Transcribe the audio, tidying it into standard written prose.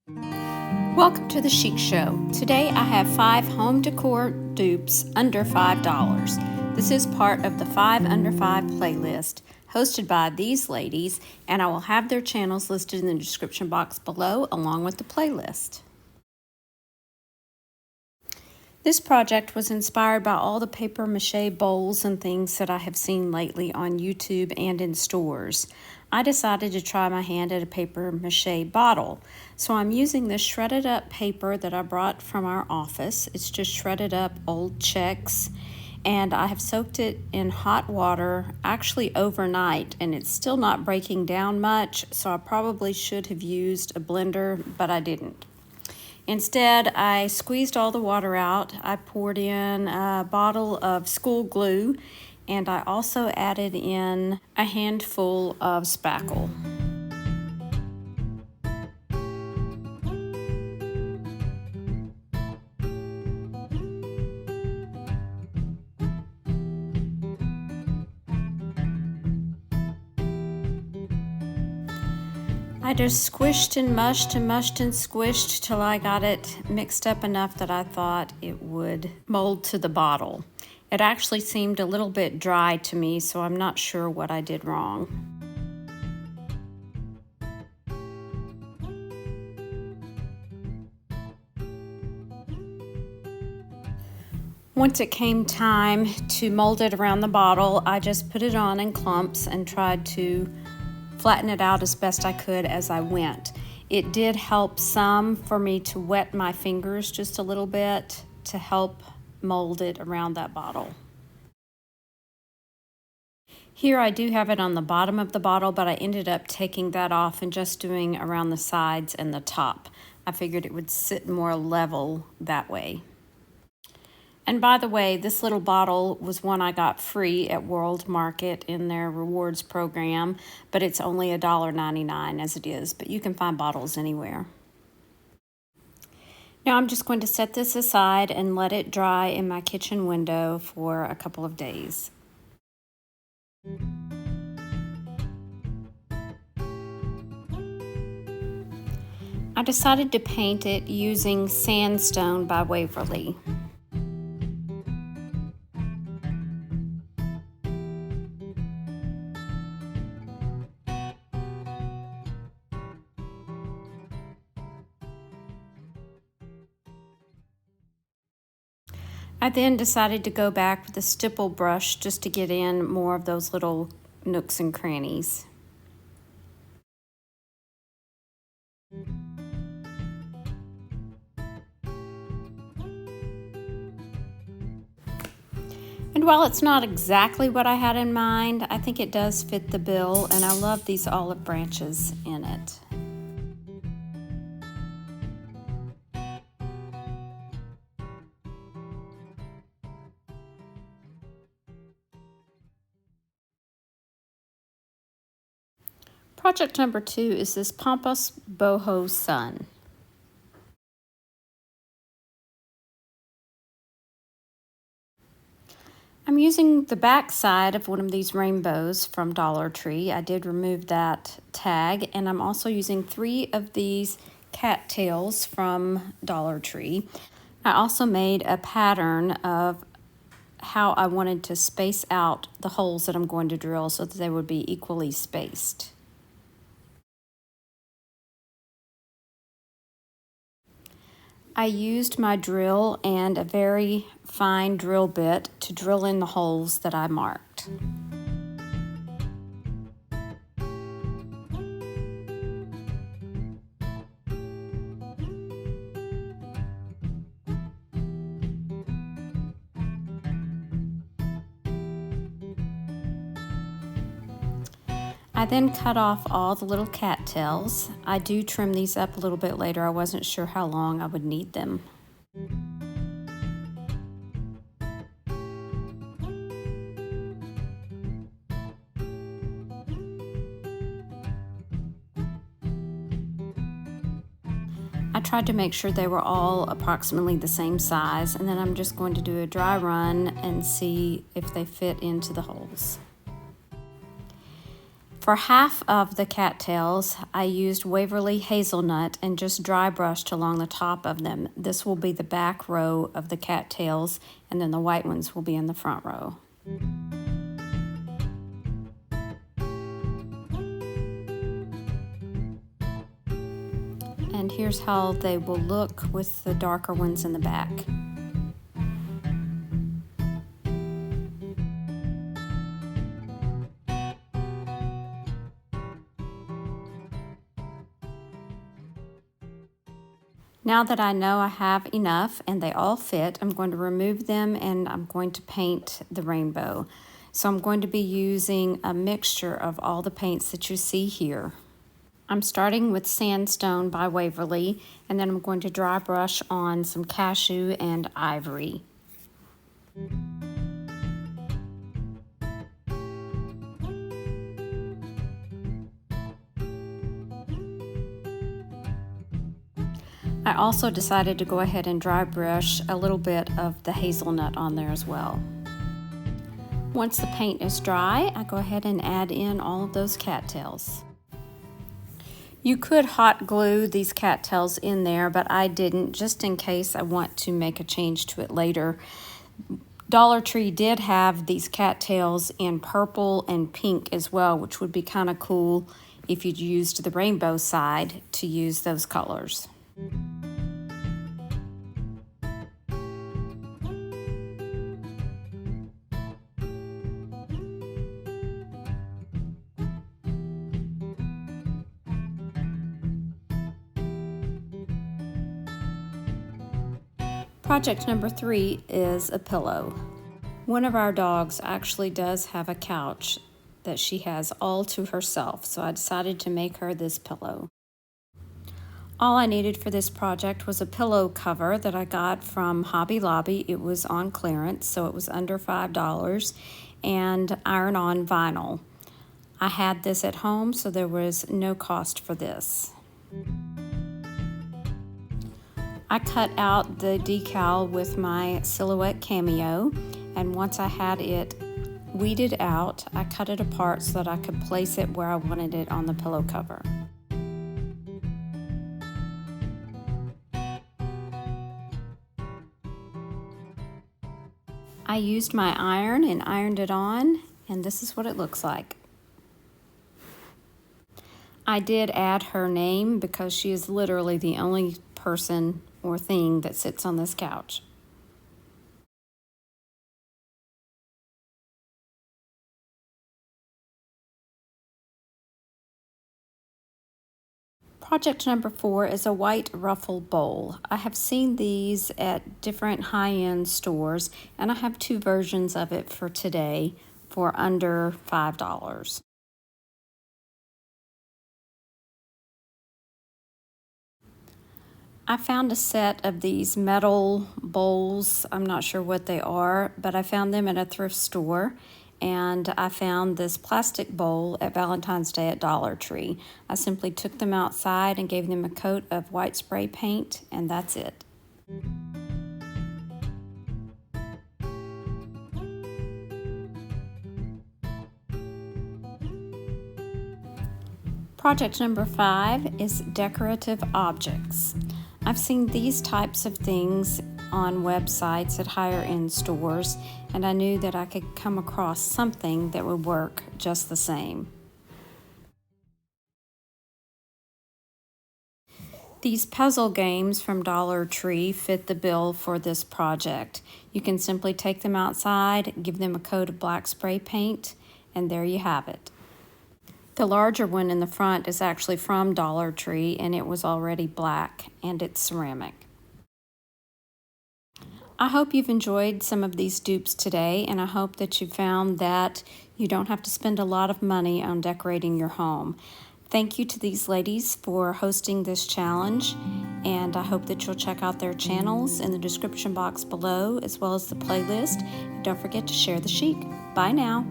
Welcome to the Chic Show. Today I have 5 home decor dupes under $5. This is part of the 5 under 5 playlist hosted by these ladies, and I will have their channels listed in the description box below along with the playlist. This project was inspired by all the paper mache bowls and things that I have seen lately on YouTube and in stores. I decided to try my hand at a paper mache bottle. So I'm using this shredded up paper that I brought from our office. It's just shredded up old checks, and I have soaked it in hot water actually overnight, and it's still not breaking down much, so I probably should have used a blender, but I didn't. Instead, I squeezed all the water out. I poured in a bottle of school glue, and I also added in a handful of spackle. I just squished and mushed and mushed and squished till I got it mixed up enough that I thought it would mold to the bottle. It actually seemed a little bit dry to me, so I'm not sure what I did wrong. Once it came time to mold it around the bottle, I just put it on in clumps and tried to flatten it out as best I could as I went. It did help some for me to wet my fingers just a little bit to help mold it around that bottle. Here I do have it on the bottom of the bottle, but I ended up taking that off and just doing around the sides and the top. I figured it would sit more level that way. And by the way, this little bottle was one I got free at World Market in their rewards program, but it's only $1.99 as it is, but you can find bottles anywhere. Now I'm just going to set this aside and let it dry in my kitchen window for a couple of days. I decided to paint it using Sandstone by Waverly. I then decided to go back with a stipple brush just to get in more of those little nooks and crannies. And while it's not exactly what I had in mind, I think it does fit the bill, and I love these olive branches in it. Project number 2 is this pompous Boho Sun. I'm using the back side of one of these rainbows from Dollar Tree. I did remove that tag, and I'm also using 3 of these cattails from Dollar Tree. I also made a pattern of how I wanted to space out the holes that I'm going to drill so that they would be equally spaced. I used my drill and a very fine drill bit to drill in the holes that I marked. I then cut off all the little cattails. I do trim these up a little bit later. I wasn't sure how long I would need them. I tried to make sure they were all approximately the same size, and then I'm just going to do a dry run and see if they fit into the holes. For half of the cattails, I used Waverly hazelnut and just dry brushed along the top of them. This will be the back row of the cattails, and then the white ones will be in the front row. And here's how they will look with the darker ones in the back. Now that I know I have enough and they all fit, I'm going to remove them and I'm going to paint the rainbow. So I'm going to be using a mixture of all the paints that you see here. I'm starting with Sandstone by Waverly, and then I'm going to dry brush on some Cashew and Ivory. I also decided to go ahead and dry brush a little bit of the hazelnut on there as well. Once the paint is dry, I go ahead and add in all of those cattails. You could hot glue these cattails in there, but I didn't, just in case I want to make a change to it later. Dollar Tree did have these cattails in purple and pink as well, which would be kind of cool if you'd used the rainbow side to use those colors. Project number 3 is a pillow. One of our dogs actually does have a couch that she has all to herself, so I decided to make her this pillow. All I needed for this project was a pillow cover that I got from Hobby Lobby. It was on clearance, so it was under $5, and iron-on vinyl. I had this at home, so there was no cost for this. I cut out the decal with my Silhouette Cameo, and once I had it weeded out, I cut it apart so that I could place it where I wanted it on the pillow cover. I used my iron and ironed it on, and this is what it looks like. I did add her name because she is literally the only person or thing that sits on this couch. Project number 4 is a white Ruffle bowl. I have seen these at different high-end stores, and I have 2 versions of it for today for under $5. I found a set of these metal bowls. I'm not sure what they are, but I found them at a thrift store, and I found this plastic bowl at Valentine's Day at Dollar Tree. I simply took them outside and gave them a coat of white spray paint, and that's it. Project number 5 is Decorative Objects. I've seen these types of things on websites at higher-end stores, and I knew that I could come across something that would work just the same. These puzzle games from Dollar Tree fit the bill for this project. You can simply take them outside, give them a coat of black spray paint, and there you have it. The larger one in the front is actually from Dollar Tree, and it was already black, and it's ceramic. I hope you've enjoyed some of these dupes today, and I hope that you found that you don't have to spend a lot of money on decorating your home. Thank you to these ladies for hosting this challenge, and I hope that you'll check out their channels in the description box below, as well as the playlist. And don't forget to share the chic. Bye now.